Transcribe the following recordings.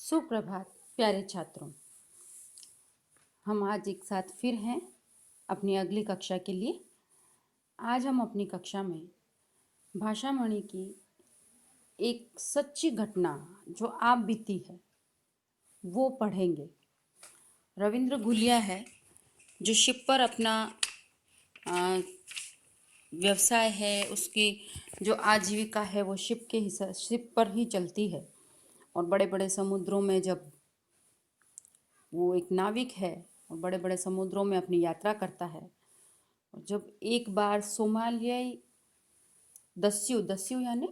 सुप्रभात प्यारे छात्रों। हम आज एक साथ फिर हैं अपनी अगली कक्षा के लिए। आज हम अपनी कक्षा में भाषामणि की एक सच्ची घटना जो आप बीती है वो पढ़ेंगे। रविंद्र घुलिया है जो शिप पर अपना व्यवसाय है, उसकी जो आजीविका है वो शिप पर ही चलती है। और बड़े बड़े समुद्रों में जब वो एक नाविक है और बड़े बड़े समुद्रों में अपनी यात्रा करता है, और जब एक बार सोमालियाई दस्यु दस्यु यानी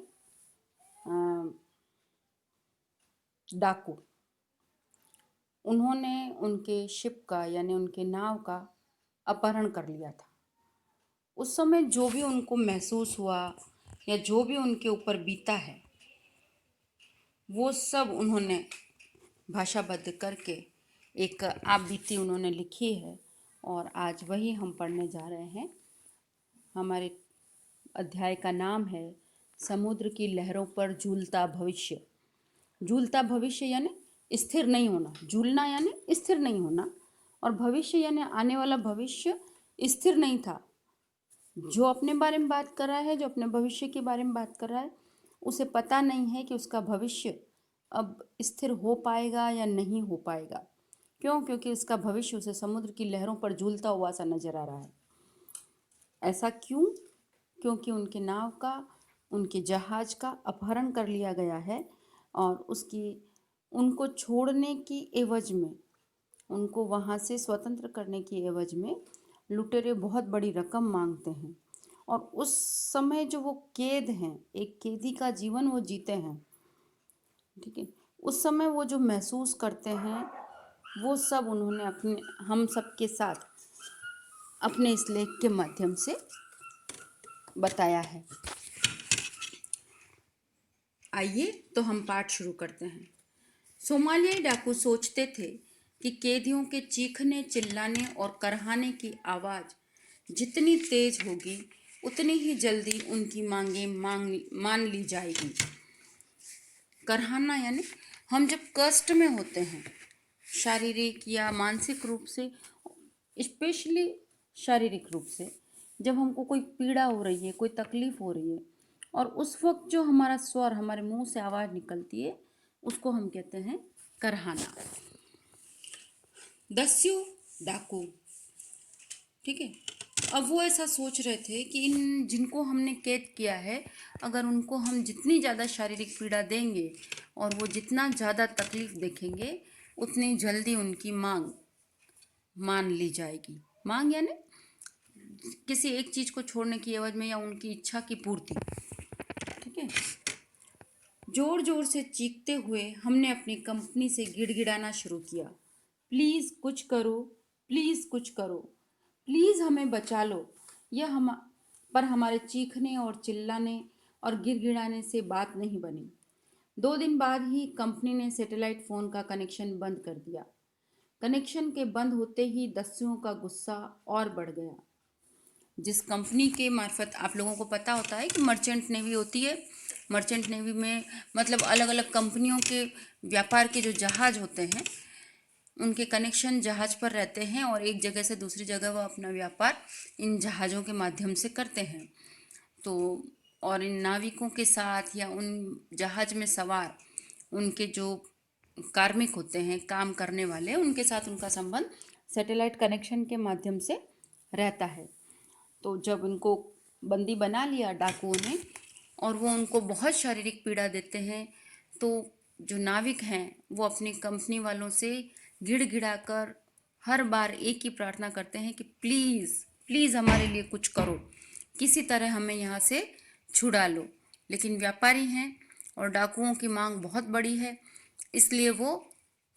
डाकू, उन्होंने उनके शिप का यानी उनके नाव का अपहरण कर लिया था। उस समय जो भी उनको महसूस हुआ या जो भी उनके ऊपर बीता है वो सब उन्होंने भाषाबद्ध करके एक आप बीती उन्होंने लिखी है, और आज वही हम पढ़ने जा रहे हैं। हमारे अध्याय का नाम है समुद्र की लहरों पर झूलता भविष्य। झूलता भविष्य यानी स्थिर नहीं होना, झूलना यानी स्थिर नहीं होना, और भविष्य यानी आने वाला भविष्य स्थिर नहीं था। जो अपने बारे में बात कर रहा है, जो अपने भविष्य के बारे में बात कर रहा है, उसे पता नहीं है कि उसका भविष्य अब स्थिर हो पाएगा या नहीं हो पाएगा। क्यों? क्योंकि उसका भविष्य उसे समुद्र की लहरों पर झूलता हुआ सा नजर आ रहा है। ऐसा क्यों? क्योंकि उनके नाव का, उनके जहाज का अपहरण कर लिया गया है, और उनको छोड़ने की एवज में, उनको वहाँ से स्वतंत्र करने की एवज में लुटेरे बहुत बड़ी रकम मांगते हैं। और उस समय जो वो कैद हैं, एक कैदी का जीवन वो जीते हैं, ठीक है, उस समय वो जो महसूस करते हैं वो सब उन्होंने अपने हम सब के साथ अपने इस लेख के माध्यम से बताया है। आइए तो हम पाठ शुरू करते हैं। सोमालियाई डाकू सोचते थे कि कैदियों के चीखने, चिल्लाने और करहाने की आवाज़ जितनी तेज होगी उतनी ही जल्दी उनकी मांगें मान ली जाएगी। करहाना यानी हम जब कष्ट में होते हैं, शारीरिक या मानसिक रूप से, स्पेशली शारीरिक रूप से, जब हमको कोई पीड़ा हो रही है, कोई तकलीफ हो रही है, और उस वक्त जो हमारा स्वर, हमारे मुंह से आवाज़ निकलती है, उसको हम कहते हैं करहाना। दस्यु डाकू, ठीक है, अब वो ऐसा सोच रहे थे कि इन जिनको हमने कैद किया है, अगर उनको हम जितनी ज़्यादा शारीरिक पीड़ा देंगे और वो जितना ज़्यादा तकलीफ देखेंगे उतनी जल्दी उनकी मांग मान ली जाएगी। मांग यानी किसी एक चीज़ को छोड़ने की एवज में या उनकी इच्छा की पूर्ति, ठीक है। जोर जोर से चीखते हुए हमने अपनी कंपनी से गिड़गिड़ाना शुरू किया, प्लीज़ कुछ करो, प्लीज़ कुछ करो, प्लीज़ हमें बचा लो। पर हमारे चीखने और चिल्लाने और गिड़गिड़ाने से बात नहीं बनी। 2 दिन बाद ही कंपनी ने सैटेलाइट फ़ोन का कनेक्शन बंद कर दिया। कनेक्शन के बंद होते ही दस्युओं का गुस्सा और बढ़ गया। जिस कंपनी के मार्फत, आप लोगों को पता होता है कि मर्चेंट नेवी होती है, मर्चेंट नेवी में मतलब अलग अलग कंपनियों के व्यापार के जो जहाज होते हैं उनके कनेक्शन जहाज पर रहते हैं, और एक जगह से दूसरी जगह वो अपना व्यापार इन जहाज़ों के माध्यम से करते हैं। तो और इन नाविकों के साथ या उन जहाज में सवार उनके जो कार्मिक होते हैं, काम करने वाले, उनके साथ उनका संबंध सैटेलाइट कनेक्शन के माध्यम से रहता है। तो जब उनको बंदी बना लिया डाकुओं ने और वो उनको बहुत शारीरिक पीड़ा देते हैं, तो जो नाविक हैं वो अपनी कंपनी वालों से गिड़गिड़ा कर हर बार एक ही प्रार्थना करते हैं कि प्लीज़ प्लीज़ हमारे लिए कुछ करो, किसी तरह हमें यहाँ से छुड़ा लो। लेकिन व्यापारी हैं और डाकुओं की मांग बहुत बड़ी है, इसलिए वो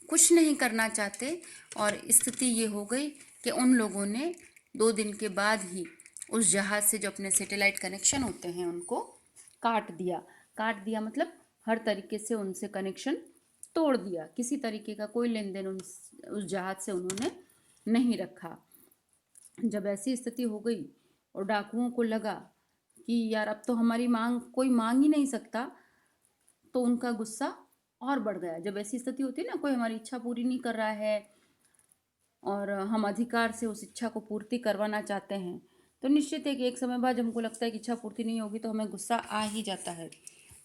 कुछ नहीं करना चाहते, और स्थिति ये हो गई कि उन लोगों ने 2 दिन के बाद ही उस जहाज़ से जो अपने सैटेलाइट कनेक्शन होते हैं उनको काट दिया। काट दिया मतलब हर तरीके से उनसे कनेक्शन तोड़ दिया, किसी तरीके का कोई लेन देन उस जहाज़ से उन्होंने नहीं रखा। जब ऐसी स्थिति हो गई और डाकुओं को लगा कि यार अब तो हमारी मांग कोई मांग ही नहीं सकता, तो उनका गुस्सा और बढ़ गया। जब ऐसी स्थिति होती है ना, कोई हमारी इच्छा पूरी नहीं कर रहा है और हम अधिकार से उस इच्छा को पूर्ति करवाना चाहते हैं, तो निश्चित है कि एक समय बाद हमको लगता है कि इच्छा पूर्ति नहीं होगी तो हमें गुस्सा आ ही जाता है।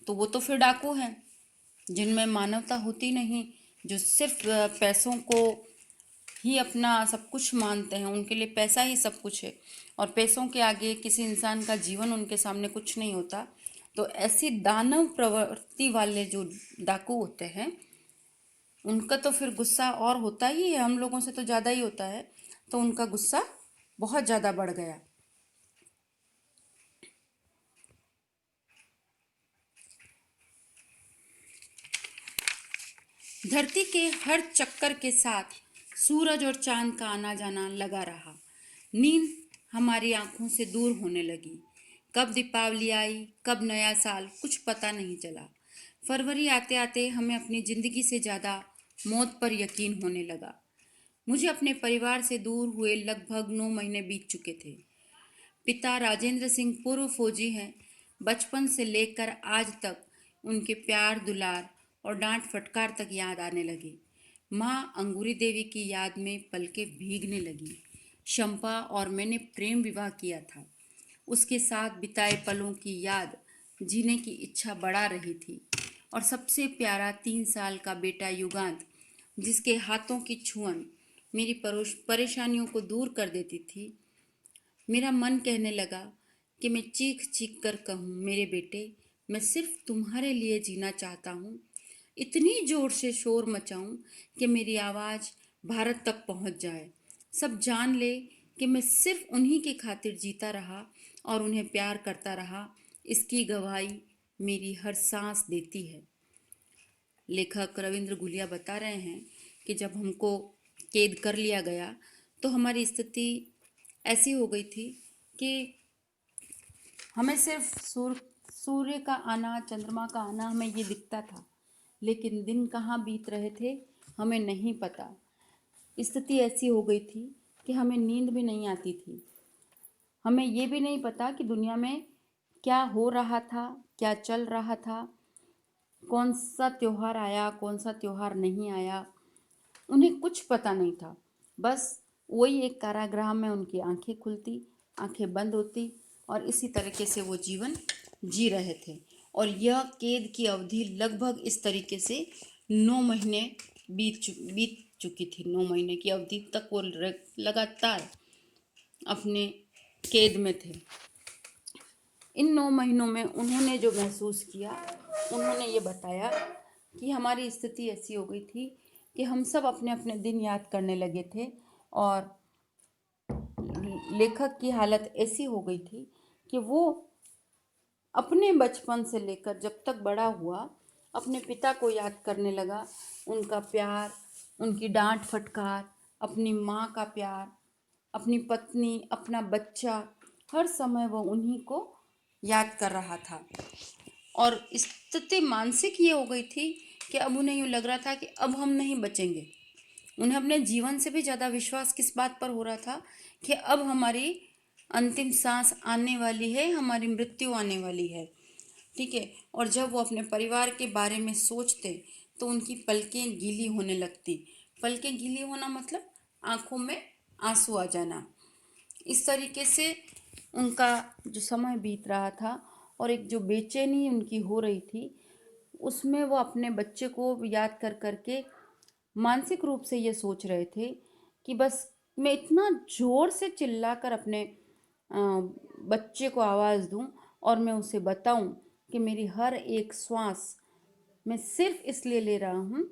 तो वो तो फिर डाकू हैं, जिनमें मानवता होती नहीं, जो सिर्फ पैसों को ही अपना सब कुछ मानते हैं, उनके लिए पैसा ही सब कुछ है और पैसों के आगे किसी इंसान का जीवन उनके सामने कुछ नहीं होता। तो ऐसी दानव प्रवृत्ति वाले जो डाकू होते हैं, उनका तो फिर गुस्सा और होता ही है, हम लोगों से तो ज़्यादा ही होता है। तो उनका गुस्सा बहुत ज़्यादा बढ़ गया। धरती के हर चक्कर के साथ सूरज और चांद का आना जाना लगा रहा। नींद हमारी आंखों से दूर होने लगी। कब दीपावली आई, कब नया साल, कुछ पता नहीं चला। फरवरी आते आते हमें अपनी जिंदगी से ज़्यादा मौत पर यकीन होने लगा। मुझे अपने परिवार से दूर हुए लगभग 9 महीने बीत चुके थे। पिता राजेंद्र सिंह पूर्व फौजी हैं। बचपन से लेकर आज तक उनके प्यार दुलार और डांट फटकार तक याद आने लगी। माँ अंगूरी देवी की याद में पलकें भीगने लगी। शंपा और मैंने प्रेम विवाह किया था। उसके साथ बिताए पलों की याद जीने की इच्छा बढ़ा रही थी। और सबसे प्यारा 3 साल का बेटा युगांत, जिसके हाथों की छुअन मेरी परेशानियों को दूर कर देती थी। मेरा मन कहने लगा कि मैं चीख चीख कर कहूँ, मेरे बेटे, मैं सिर्फ तुम्हारे लिए जीना चाहता हूँ। इतनी जोर से शोर मचाऊं कि मेरी आवाज़ भारत तक पहुँच जाए। सब जान ले कि मैं सिर्फ उन्हीं की खातिर जीता रहा और उन्हें प्यार करता रहा। इसकी गवाही मेरी हर सांस देती है। लेखक रविंद्र गुलिया बता रहे हैं कि जब हमको कैद कर लिया गया तो हमारी स्थिति ऐसी हो गई थी कि हमें सिर्फ सूर्य का आना, चंद्रमा का आना हमें ये दिखता था, लेकिन दिन कहाँ बीत रहे थे हमें नहीं पता। स्थिति ऐसी हो गई थी कि हमें नींद भी नहीं आती थी। हमें ये भी नहीं पता कि दुनिया में क्या हो रहा था, क्या चल रहा था, कौन सा त्योहार आया, कौन सा त्योहार नहीं आया। उन्हें कुछ पता नहीं था। बस वही एक कारागृह में उनकी आंखें खुलती, आंखें बंद होती और इसी तरीके से वो जीवन जी रहे थे। और यह कैद की अवधि लगभग इस तरीके से 9 महीने बीत चुकी थी। 9 महीने की अवधि तक वो लगातार अपने कैद में थे। इन 9 महीनों में उन्होंने जो महसूस किया, उन्होंने ये बताया कि हमारी स्थिति ऐसी हो गई थी कि हम सब अपने अपने दिन याद करने लगे थे और लेखक की हालत ऐसी हो गई थी कि वो अपने बचपन से लेकर जब तक बड़ा हुआ अपने पिता को याद करने लगा। उनका प्यार, उनकी डांट फटकार, अपनी माँ का प्यार, अपनी पत्नी, अपना बच्चा, हर समय वो उन्हीं को याद कर रहा था। और स्थिति मानसिक ये हो गई थी कि अब उन्हें यूँ लग रहा था कि अब हम नहीं बचेंगे। उन्हें अपने जीवन से भी ज़्यादा विश्वास किस बात पर हो रहा था कि अब हमारी अंतिम सांस आने वाली है, हमारी मृत्यु आने वाली है। ठीक है। और जब वो अपने परिवार के बारे में सोचते तो उनकी पलकें गीली होने लगती। पलकें गीली होना मतलब आंखों में आंसू आ जाना। इस तरीके से उनका जो समय बीत रहा था और एक जो बेचैनी उनकी हो रही थी, उसमें वो अपने बच्चे को याद कर करके मानसिक रूप से ये सोच रहे थे कि बस मैं इतना ज़ोर से चिल्लाकर अपने बच्चे को आवाज़ दूं और मैं उसे बताऊं कि मेरी हर एक श्वास मैं सिर्फ इसलिए ले रहा हूं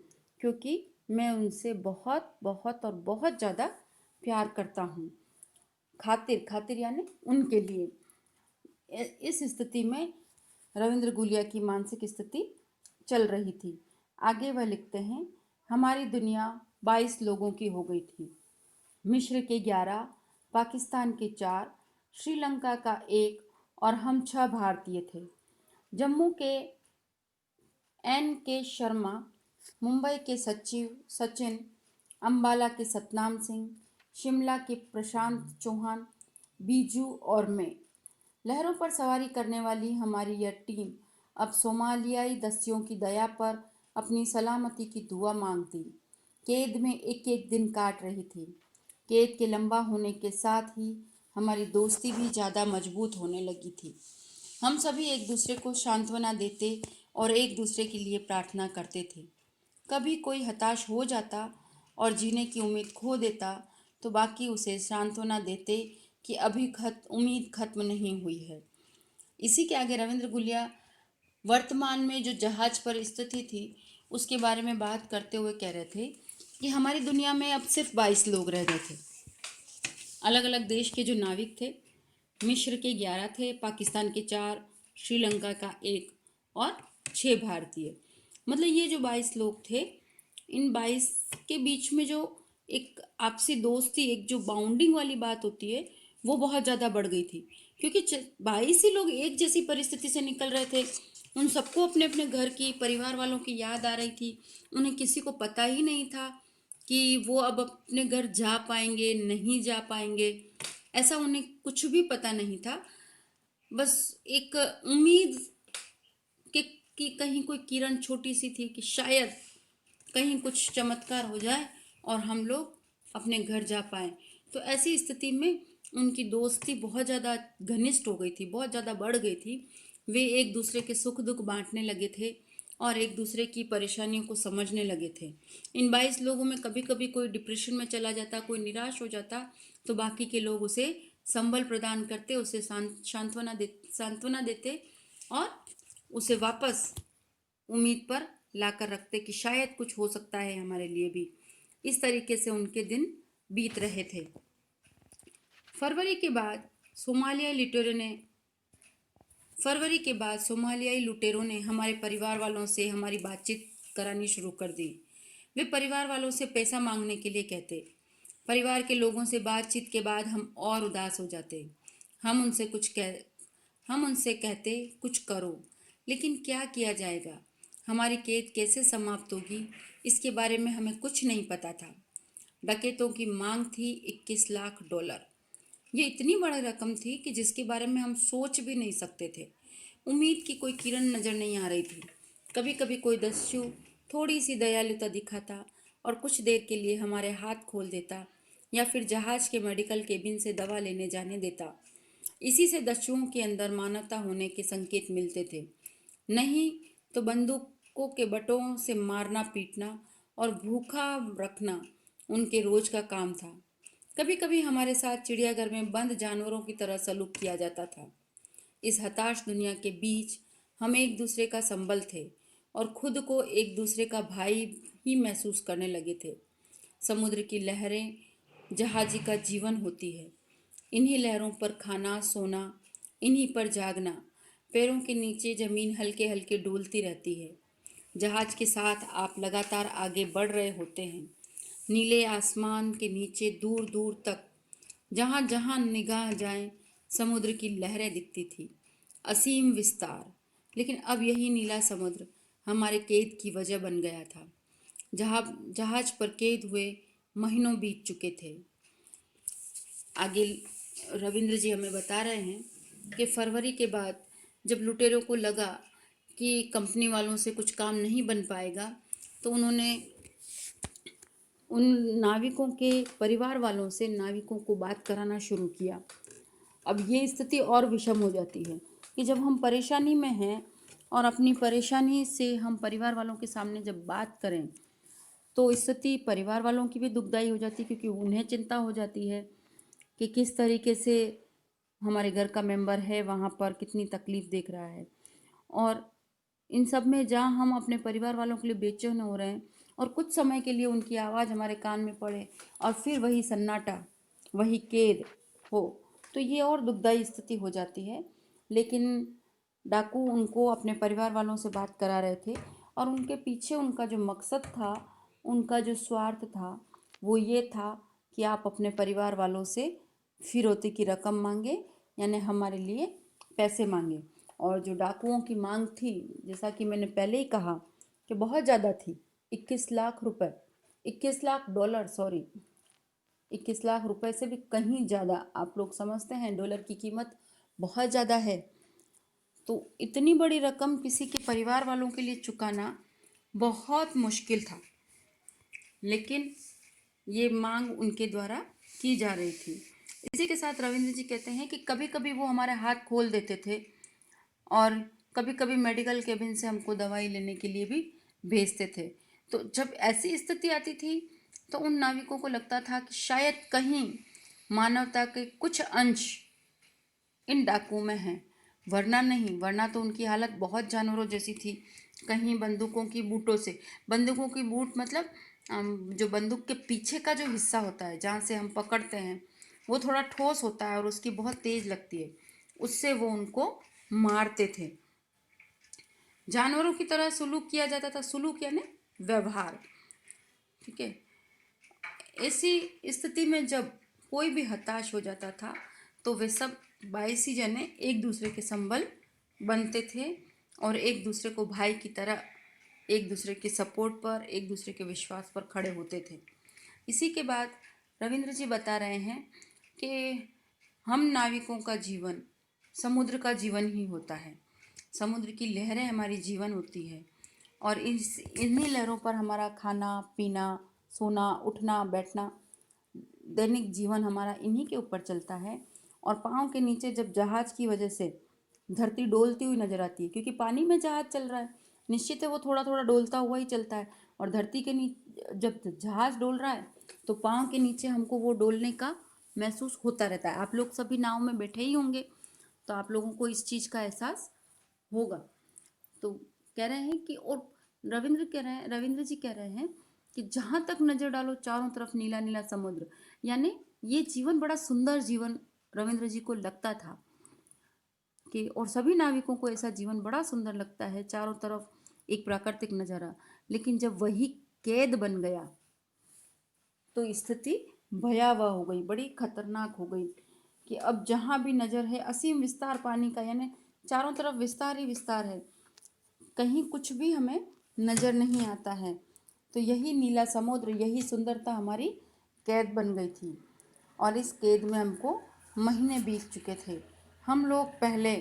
क्योंकि मैं उनसे बहुत बहुत और बहुत ज़्यादा प्यार करता हूं। खातिर खातिर यानी उनके लिए। इस स्थिति में रविंद्र गुलिया की मानसिक स्थिति चल रही थी। आगे वह लिखते हैं, हमारी दुनिया 22 लोगों की हो गई थी। मिस्र के 11, पाकिस्तान के 4, श्रीलंका का 1 और हम 6 भारतीय थे। जम्मू के N.K. शर्मा, मुंबई के सचिन, अंबाला के सतनाम सिंह, शिमला के प्रशांत चौहान, बीजू और मैं। लहरों पर सवारी करने वाली हमारी यह टीम अब सोमालियाई दस्युओं की दया पर अपनी सलामती की दुआ मांगती। कैद में एक एक दिन काट रही थी। कैद के लंबा होने के साथ ही हमारी दोस्ती भी ज़्यादा मजबूत होने लगी थी। हम सभी एक दूसरे को सांत्वना देते और एक दूसरे के लिए प्रार्थना करते थे। कभी कोई हताश हो जाता और जीने की उम्मीद खो देता तो बाकी उसे सांत्वना देते कि अभी उम्मीद खत्म नहीं हुई है। इसी के आगे रविंद्र गुलिया वर्तमान में जो जहाज पर स्थिति थी उसके बारे में बात करते हुए कह रहे थे कि हमारी दुनिया में अब सिर्फ 22 लोग रह गए थे। अलग अलग देश के जो नाविक थे, मिस्र के 11 थे, पाकिस्तान के 4, श्रीलंका का 1 और 6 भारतीय। मतलब ये जो 22 लोग थे, इन 22 के बीच में जो एक आपसी दोस्ती, एक जो बाउंडिंग वाली बात होती है, वो बहुत ज़्यादा बढ़ गई थी। क्योंकि 22 ही लोग एक जैसी परिस्थिति से निकल रहे थे। उन सबको अपने अपने घर की, परिवार वालों की याद आ रही थी। उन्हें किसी को पता ही नहीं था कि वो अब अपने घर जा पाएंगे, नहीं जा पाएंगे। ऐसा उन्हें कुछ भी पता नहीं था। बस एक उम्मीद कि, कि कहीं कोई किरण छोटी सी थी कि शायद कहीं कुछ चमत्कार हो जाए और हम लोग अपने घर जा पाएं। तो ऐसी स्थिति में उनकी दोस्ती बहुत ज़्यादा घनिष्ठ हो गई थी, बहुत ज़्यादा बढ़ गई थी। वे एक दूसरे के सुख दुख बांटने लगे थे और एक दूसरे की परेशानियों को समझने लगे थे। इन 22 लोगों में कभी कभी कोई डिप्रेशन में चला जाता, कोई निराश हो जाता, तो बाकी के लोग उसे संबल प्रदान करते, उसे सांत्वना देते और उसे वापस उम्मीद पर लाकर रखते कि शायद कुछ हो सकता है हमारे लिए भी। इस तरीके से उनके दिन बीत रहे थे। फरवरी के बाद सोमालियाई लुटेरों ने हमारे परिवार वालों से हमारी बातचीत करानी शुरू कर दी। वे परिवार वालों से पैसा मांगने के लिए कहते। परिवार के लोगों से बातचीत के बाद हम और उदास हो जाते। हम उनसे हम उनसे कहते कुछ करो, लेकिन क्या किया जाएगा? हमारी कैद कैसे समाप्त होगी, इसके बारे में हमें कुछ नहीं पता था। डकैतों की मांग थी $21 लाख। ये इतनी बड़ी रकम थी कि जिसके बारे में हम सोच भी नहीं सकते थे। उम्मीद की कोई किरण नजर नहीं आ रही थी। कभी कभी कोई दस्यु थोड़ी सी दयालुता दिखाता और कुछ देर के लिए हमारे हाथ खोल देता या फिर जहाज के मेडिकल केबिन से दवा लेने जाने देता। इसी से दस्युओं के अंदर मानवता होने के संकेत मिलते थे। नहीं तो बंदूकों के बटों से मारना पीटना और भूखा रखना उनके रोज का काम था। कभी कभी हमारे साथ चिड़ियाघर में बंद जानवरों की तरह सलूक किया जाता था। इस हताश दुनिया के बीच हम एक दूसरे का संबल थे और खुद को एक दूसरे का भाई ही महसूस करने लगे थे। समुद्र की लहरें जहाजी का जीवन होती है। इन्हीं लहरों पर खाना, सोना, इन्हीं पर जागना। पैरों के नीचे जमीन हल्के हल्के डोलती रहती है। जहाज के साथ आप लगातार आगे बढ़ रहे होते हैं। नीले आसमान के नीचे दूर दूर तक जहाँ जहाँ निगाह जाए समुद्र की लहरें दिखती थी। असीम विस्तार। लेकिन अब यही नीला समुद्र हमारे कैद की वजह बन गया था। जहाँ जहाज पर कैद हुए महीनों बीत चुके थे। आगे रविंद्र जी हमें बता रहे हैं कि फरवरी के बाद जब लुटेरों को लगा कि कंपनी वालों से कुछ काम नहीं बन पाएगा, तो उन्होंने उन नाविकों के परिवार वालों से नाविकों को बात कराना शुरू किया। अब ये स्थिति और विषम हो जाती है कि जब हम परेशानी में हैं और अपनी परेशानी से हम परिवार वालों के सामने जब बात करें तो स्थिति परिवार वालों की भी दुखदाई हो जाती है, क्योंकि उन्हें चिंता हो जाती है कि किस तरीके से हमारे घर का मेंबर है वहाँ पर कितनी तकलीफ देख रहा है। और इन सब में जहाँ हम अपने परिवार वालों के लिए बेचैन हो रहे हैं और कुछ समय के लिए उनकी आवाज़ हमारे कान में पड़े और फिर वही सन्नाटा, वही कैद हो, तो ये और दुखदाई स्थिति हो जाती है। लेकिन डाकू उनको अपने परिवार वालों से बात करा रहे थे और उनके पीछे उनका जो मकसद था, उनका जो स्वार्थ था, वो ये था कि आप अपने परिवार वालों से फिरौती की रकम मांगे, यानी हमारे लिए पैसे मांगे। और जो डाकुओं की मांग थी, जैसा कि मैंने पहले ही कहा कि बहुत ज़्यादा थी। 21 लाख रुपए, $21 लाख, सॉरी, 21 लाख रुपए से भी कहीं ज़्यादा। आप लोग समझते हैं डॉलर की कीमत बहुत ज़्यादा है। तो इतनी बड़ी रकम किसी के परिवार वालों के लिए चुकाना बहुत मुश्किल था, लेकिन ये मांग उनके द्वारा की जा रही थी। इसी के साथ रविंद्र जी कहते हैं कि कभी कभी वो हमारे हाथ खोल देते थे और कभी कभी मेडिकल केबिन से हमको दवाई लेने के लिए भी भेजते थे। तो जब ऐसी स्थिति आती थी तो उन नाविकों को लगता था कि शायद कहीं मानवता के कुछ अंश इन डाकुओं में हैं, वरना नहीं, वरना तो उनकी हालत बहुत जानवरों जैसी थी। कहीं बंदूकों की बूटों से, बंदूकों की बूट मतलब जो बंदूक के पीछे का जो हिस्सा होता है जहाँ से हम पकड़ते हैं वो थोड़ा ठोस होता है और उसकी बहुत तेज लगती है, उससे वो उनको मारते थे। जानवरों की तरह सुलूक किया जाता था। सुलूक यानी व्यवहार, ठीक है। ऐसी स्थिति में जब कोई भी हताश हो जाता था तो वे सब 22 जने एक दूसरे के संबल बनते थे और एक दूसरे को भाई की तरह एक दूसरे के सपोर्ट पर, एक दूसरे के विश्वास पर खड़े होते थे। इसी के बाद रविंद्र जी बता रहे हैं कि हम नाविकों का जीवन समुद्र का जीवन ही होता है। समुद्र की लहरें हमारी जीवन होती है और इन्हीं लहरों पर हमारा खाना पीना, सोना, उठना, बैठना, दैनिक जीवन हमारा इन्हीं के ऊपर चलता है। और पाँव के नीचे जब जहाज की वजह से धरती डोलती हुई नजर आती है, क्योंकि पानी में जहाज चल रहा है, निश्चित है वो थोड़ा थोड़ा डोलता हुआ ही चलता है। और धरती के नीचे जब जहाज डोल रहा है तो पाँव के नीचे हमको वो डोलने का महसूस होता रहता है। आप लोग सभी नाव में बैठे ही होंगे तो आप लोगों को इस चीज़ का एहसास होगा। तो कह रहे हैं कि, और रविंद्र जी कह रहे हैं कि जहाँ तक नजर डालो चारों तरफ नीला नीला समुद्र, यानी ये जीवन बड़ा सुंदर जीवन रविंद्र जी को लगता था कि, और सभी नाविकों को ऐसा जीवन बड़ा सुंदर लगता है, चारों तरफ एक प्राकृतिक नज़ारा। लेकिन जब वही कैद बन गया तो स्थिति भयावह हो गई, बड़ी खतरनाक हो गई कि अब जहाँ भी नज़र है असीम विस्तार पानी का, यानी चारों तरफ विस्तार ही विस्तार है, कहीं कुछ भी हमें नज़र नहीं आता है। तो यही नीला समुद्र, यही सुंदरता हमारी कैद बन गई थी और इस कैद में हमको महीने बीत चुके थे। हम लोग पहले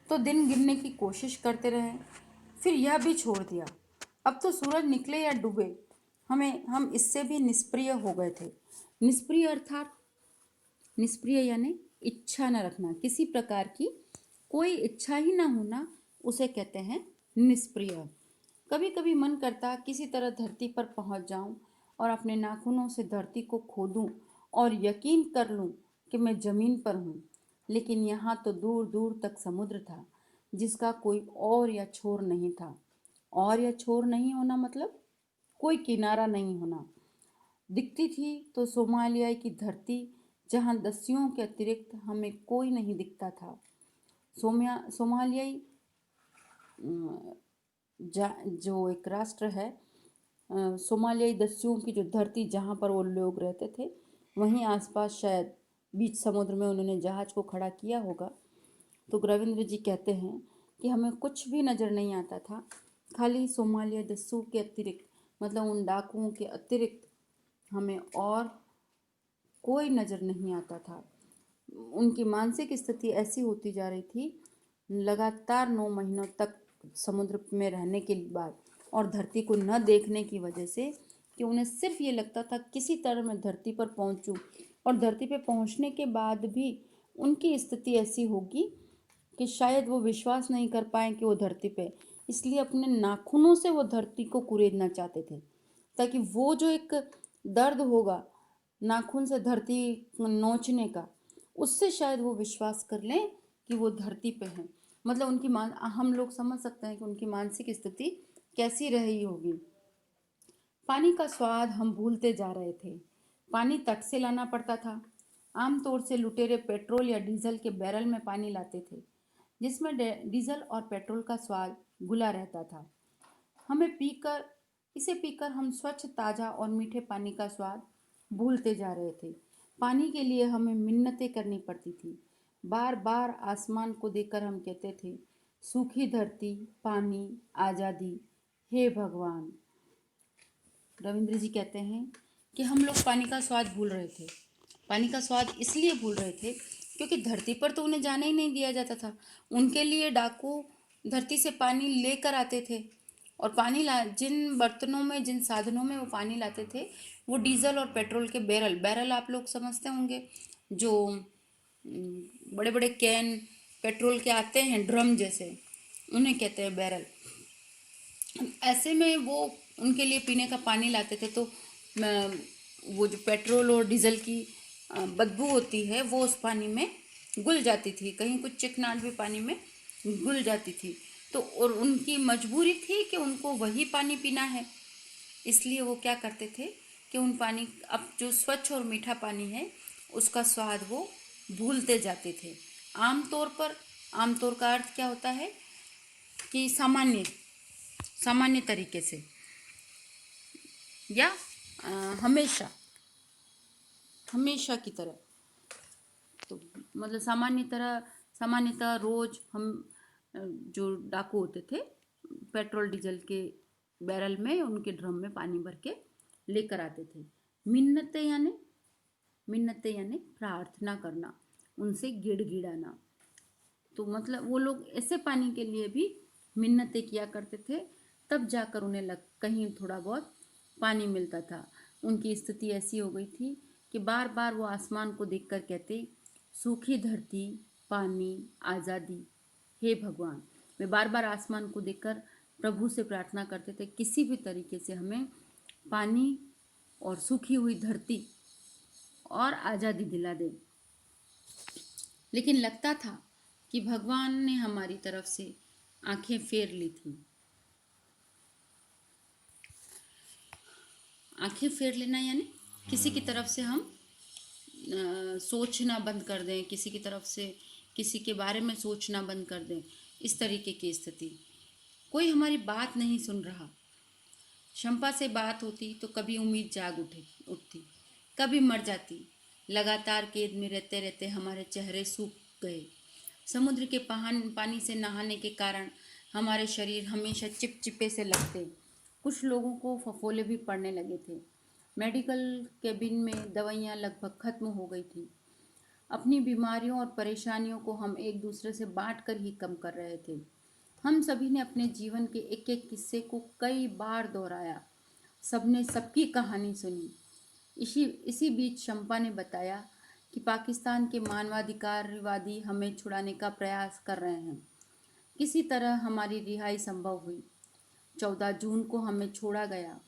तो दिन गिनने की कोशिश करते रहे, फिर यह भी छोड़ दिया। अब तो सूरज निकले या डूबे हम इससे भी निष्प्रिय हो गए थे। निष्प्रिय अर्थात, निष्प्रिय यानी इच्छा न रखना, किसी प्रकार की कोई इच्छा ही ना होना, उसे कहते हैं निष्प्रिय। कभी कभी मन करता किसी तरह धरती पर पहुंच जाऊं और अपने नाखूनों से धरती को खोदूं और यकीन कर लूं कि मैं जमीन पर हूं। लेकिन यहाँ तो दूर दूर तक समुद्र था जिसका कोई और या छोर नहीं था। और या छोर नहीं होना मतलब कोई किनारा नहीं होना। दिखती थी तो सोमालिया की धरती जहाँ दस्युओं के अतिरिक्त हमें कोई नहीं दिखता था। सोमालियाई जो एक राष्ट्र है, सोमालियाई दस्युओं की जो धरती जहाँ पर वो लोग रहते थे, वहीं आसपास शायद बीच समुद्र में उन्होंने जहाज को खड़ा किया होगा। तो रविंद्र जी कहते हैं कि हमें कुछ भी नज़र नहीं आता था, खाली सोमालिया दस्यु के अतिरिक्त, मतलब उन डाकुओं के अतिरिक्त हमें और कोई नज़र नहीं आता था। उनकी मानसिक स्थिति ऐसी होती जा रही थी, लगातार 9 महीनों तक समुद्र में रहने के बाद और धरती को न देखने की वजह से, कि उन्हें सिर्फ ये लगता था किसी तरह मैं धरती पर पहुंचूं, और धरती पर पहुंचने के बाद भी उनकी स्थिति ऐसी होगी कि शायद वो विश्वास नहीं कर पाए कि वो धरती पे, इसलिए अपने नाखूनों से वो धरती को कुरेदना चाहते थे, ताकि वो जो एक दर्द होगा नाखून से धरती नोचने का, उससे शायद वो विश्वास कर लें कि वो धरती पे हैं। मतलब हम लोग समझ सकते हैं कि उनकी मानसिक स्थिति कैसी रही होगी। पानी का स्वाद हम भूलते जा रहे थे। पानी तट से लाना पड़ता था। आमतौर से लुटेरे पेट्रोल या डीजल के बैरल में पानी लाते थे, जिसमें डीजल और पेट्रोल का स्वाद घुला रहता था। इसे पीकर हम स्वच्छ, ताज़ा और मीठे पानी का स्वाद भूलते जा रहे थे। पानी के लिए हमें मिन्नतें करनी पड़ती थी। बार बार आसमान को देखकर हम कहते थे, सूखी धरती, पानी, आज़ादी, हे भगवान। रविंद्र जी कहते हैं कि हम लोग पानी का स्वाद भूल रहे थे। पानी का स्वाद इसलिए भूल रहे थे क्योंकि धरती पर तो उन्हें जाने ही नहीं दिया जाता था। उनके लिए डाकू धरती से पानी लेकर आते थे और पानी ला जिन बर्तनों में, जिन साधनों में वो पानी लाते थे, वो डीजल और पेट्रोल के बैरल, बैरल आप लोग समझते होंगे, जो बड़े बड़े कैन पेट्रोल के आते हैं ड्रम जैसे, उन्हें कहते हैं बैरल। ऐसे में वो उनके लिए पीने का पानी लाते थे, तो वो जो पेट्रोल और डीजल की बदबू होती है वो उस पानी में घुल जाती थी, कहीं कुछ चिकनाहट भी पानी में घुल जाती थी। तो और उनकी मजबूरी थी कि उनको वही पानी पीना है, इसलिए वो क्या करते थे कि उन पानी, अब जो स्वच्छ और मीठा पानी है उसका स्वाद वो भूलते जाते थे। आमतौर पर, आमतौर का अर्थ क्या होता है कि सामान्य, सामान्य तरीके से, या हमेशा, हमेशा की तरह। तो मतलब सामान्यतः रोज हम जो डाकू होते थे, पेट्रोल डीजल के बैरल में, उनके ड्रम में पानी भर के लेकर आते थे। मिन्नतें यानी, मिन्नतें यानी प्रार्थना करना, उनसे गिड़गिड़ाना। तो मतलब वो लोग ऐसे पानी के लिए भी मिन्नतें किया करते थे, तब जाकर उन्हें कहीं थोड़ा बहुत पानी मिलता था। उनकी स्थिति ऐसी हो गई थी कि बार बार वो आसमान को देखकर कहते, सूखी धरती, पानी, आज़ादी, हे भगवान। वे बार बार आसमान को देखकर प्रभु से प्रार्थना करते थे, किसी भी तरीके से हमें पानी और सूखी हुई धरती और आज़ादी दिला दे। लेकिन लगता था कि भगवान ने हमारी तरफ से आंखें फेर ली थी। आंखें फेर लेना यानी किसी की तरफ से हम सोचना बंद कर दें, किसी की तरफ से किसी के बारे में सोचना बंद कर दें, इस तरीके की स्थिति। कोई हमारी बात नहीं सुन रहा। शंपा से बात होती तो कभी उम्मीद जाग उठती, कभी मर जाती। लगातार कैद में रहते रहते हमारे चेहरे सूख गए। समुद्र के पानी से नहाने के कारण हमारे शरीर हमेशा चिपचिपे से लगते। कुछ लोगों को फफोले भी पड़ने लगे थे। मेडिकल केबिन में दवाइयाँ लगभग खत्म हो गई थी। अपनी बीमारियों और परेशानियों को हम एक दूसरे से बांट कर ही कम कर रहे थे। हम सभी ने अपने जीवन के एक एक किस्से को कई बार दोहराया। सबने सबकी कहानी सुनी। इसी इसी बीच शंपा ने बताया कि पाकिस्तान के मानवाधिकारवादी हमें छुड़ाने का प्रयास कर रहे हैं। किसी तरह हमारी रिहाई संभव हुई। 14 जून को हमें छोड़ा गया।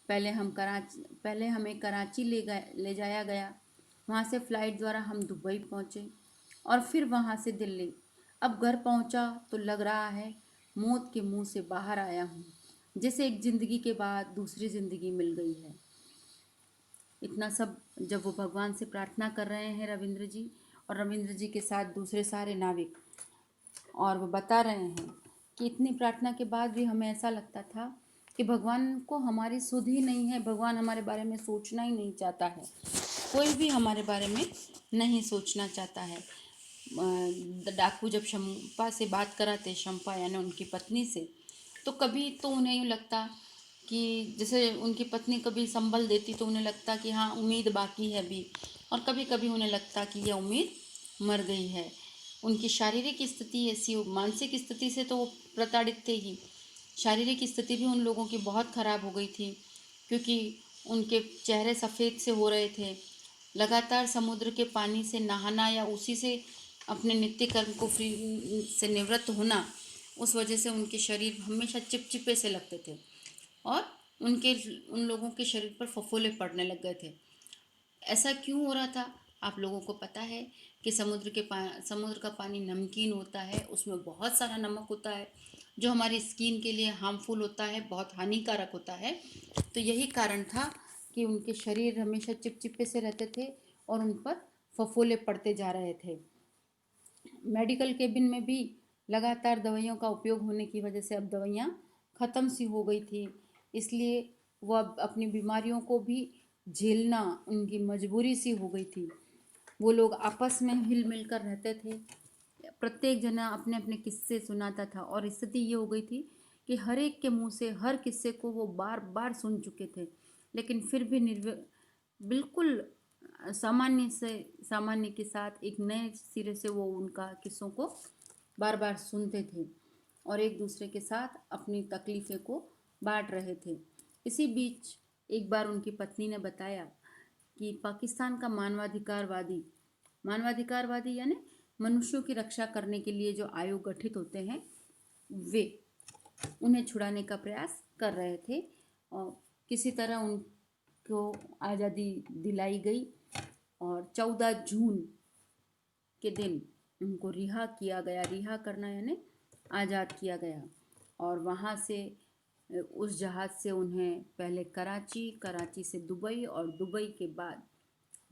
पहले हमें कराची ले जाया गया। वहाँ से फ़्लाइट द्वारा हम दुबई पहुँचे और फिर वहाँ से दिल्ली। अब घर पहुँचा तो लग रहा है मौत के मुंह से बाहर आया हूँ, जैसे एक ज़िंदगी के बाद दूसरी ज़िंदगी मिल गई है। इतना सब जब वो भगवान से प्रार्थना कर रहे हैं रविंद्र जी, और रविंद्र जी के साथ दूसरे सारे नाविक, और वो बता रहे हैं कि इतनी प्रार्थना के बाद भी हमें ऐसा लगता था कि भगवान को हमारी सुध ही नहीं है, भगवान हमारे बारे में सोचना ही नहीं चाहता है, कोई भी हमारे बारे में नहीं सोचना चाहता है। डाकू जब शंपा से बात कराते, शंपा यानी उनकी पत्नी से, तो कभी तो उन्हें यूँ लगता कि जैसे उनकी पत्नी कभी संबल देती तो उन्हें लगता कि हाँ उम्मीद बाकी है अभी, और कभी कभी उन्हें लगता कि यह उम्मीद मर गई है। उनकी शारीरिक स्थिति ऐसी, मानसिक स्थिति से तो वो प्रताड़ित थे ही, शारीरिक स्थिति भी उन लोगों की बहुत ख़राब हो गई थी, क्योंकि उनके चेहरे सफ़ेद से हो रहे थे। लगातार समुद्र के पानी से नहाना या उसी से अपने नित्य कर्म को फ्री से निवृत्त होना, उस वजह से उनके शरीर हमेशा चिपचिपे से लगते थे और उन लोगों के शरीर पर फफोले पड़ने लग गए थे। ऐसा क्यों हो रहा था? आप लोगों को पता है कि समुद्र का पानी नमकीन होता है, उसमें बहुत सारा नमक होता है जो हमारी स्किन के लिए हार्मफुल होता है, बहुत हानिकारक होता है। तो यही कारण था कि उनके शरीर हमेशा चिपचिपे से रहते थे और उन पर फफोले पड़ते जा रहे थे। मेडिकल केबिन में भी लगातार दवाइयों का उपयोग होने की वजह से अब दवाइयाँ ख़त्म सी हो गई थी, इसलिए वो अब अपनी बीमारियों को भी झेलना उनकी मजबूरी सी हो गई थी। वो लोग आपस में हिल मिल कर रहते थे। प्रत्येक जना अपने अपने किस्से सुनाता था और स्थिति ये हो गई थी कि हर एक के मुंह से हर किस्से को वो बार बार सुन चुके थे, लेकिन फिर भी बिल्कुल सामान्य के साथ एक नए सिरे से वो उनका किस्सों को बार बार सुनते थे और एक दूसरे के साथ अपनी तकलीफ़ें को बांट रहे थे। इसी बीच एक बार उनकी पत्नी ने बताया कि पाकिस्तान का मानवाधिकारवादी यानी मनुष्यों की रक्षा करने के लिए जो आयोग गठित होते हैं, वे उन्हें छुड़ाने का प्रयास कर रहे थे और किसी तरह उनको आज़ादी दिलाई गई और 14 जून के दिन उनको रिहा किया गया। रिहा करना यानी आज़ाद किया गया। और वहाँ से उस जहाज़ से उन्हें पहले कराची से दुबई और दुबई के बाद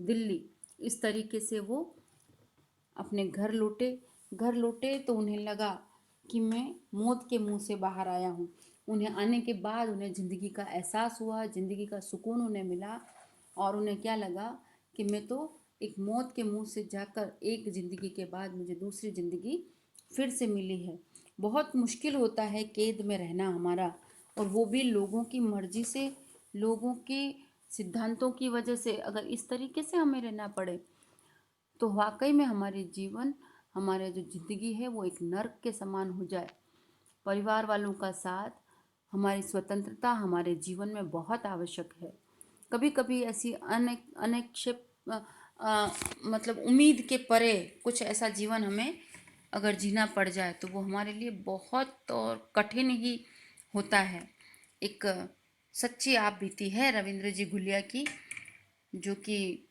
दिल्ली, इस तरीके से वो अपने घर लौटे तो उन्हें लगा कि मैं मौत के मुंह से बाहर आया हूँ। उन्हें आने के बाद उन्हें ज़िंदगी का एहसास हुआ, ज़िंदगी का सुकून उन्हें मिला और उन्हें क्या लगा कि मैं तो एक मौत के मुंह से जाकर एक ज़िंदगी के बाद मुझे दूसरी ज़िंदगी फिर से मिली है। बहुत मुश्किल होता है कैद में रहना हमारा, और वो भी लोगों की मर्जी से, लोगों के सिद्धांतों की वजह से। अगर इस तरीके से हमें रहना पड़े तो वाकई में हमारे जीवन, हमारे जो ज़िंदगी है वो एक नर्क के समान हो जाए। परिवार वालों का साथ, हमारी स्वतंत्रता हमारे जीवन में बहुत आवश्यक है। कभी कभी ऐसी अनपेक्षित मतलब उम्मीद के परे कुछ ऐसा जीवन हमें अगर जीना पड़ जाए तो वो हमारे लिए बहुत और कठिन ही होता है। एक सच्ची आप बीती है रविंद्र जी घुलिया की, जो कि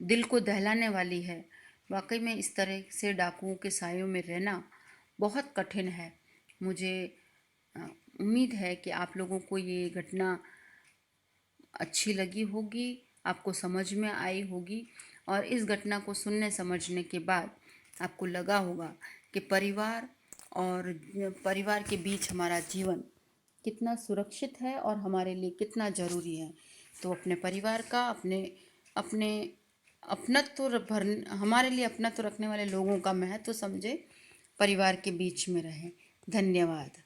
दिल को दहलाने वाली है। वाकई में इस तरह से डाकुओं के सायों में रहना बहुत कठिन है। मुझे उम्मीद है कि आप लोगों को ये घटना अच्छी लगी होगी, आपको समझ में आई होगी, और इस घटना को सुनने समझने के बाद आपको लगा होगा कि परिवार और परिवार के बीच हमारा जीवन कितना सुरक्षित है और हमारे लिए कितना ज़रूरी है। तो अपने परिवार का, अपने अपनत्व भर हमारे लिए अपनत्व रखने वाले लोगों का महत्व समझे, परिवार के बीच में रहें। धन्यवाद।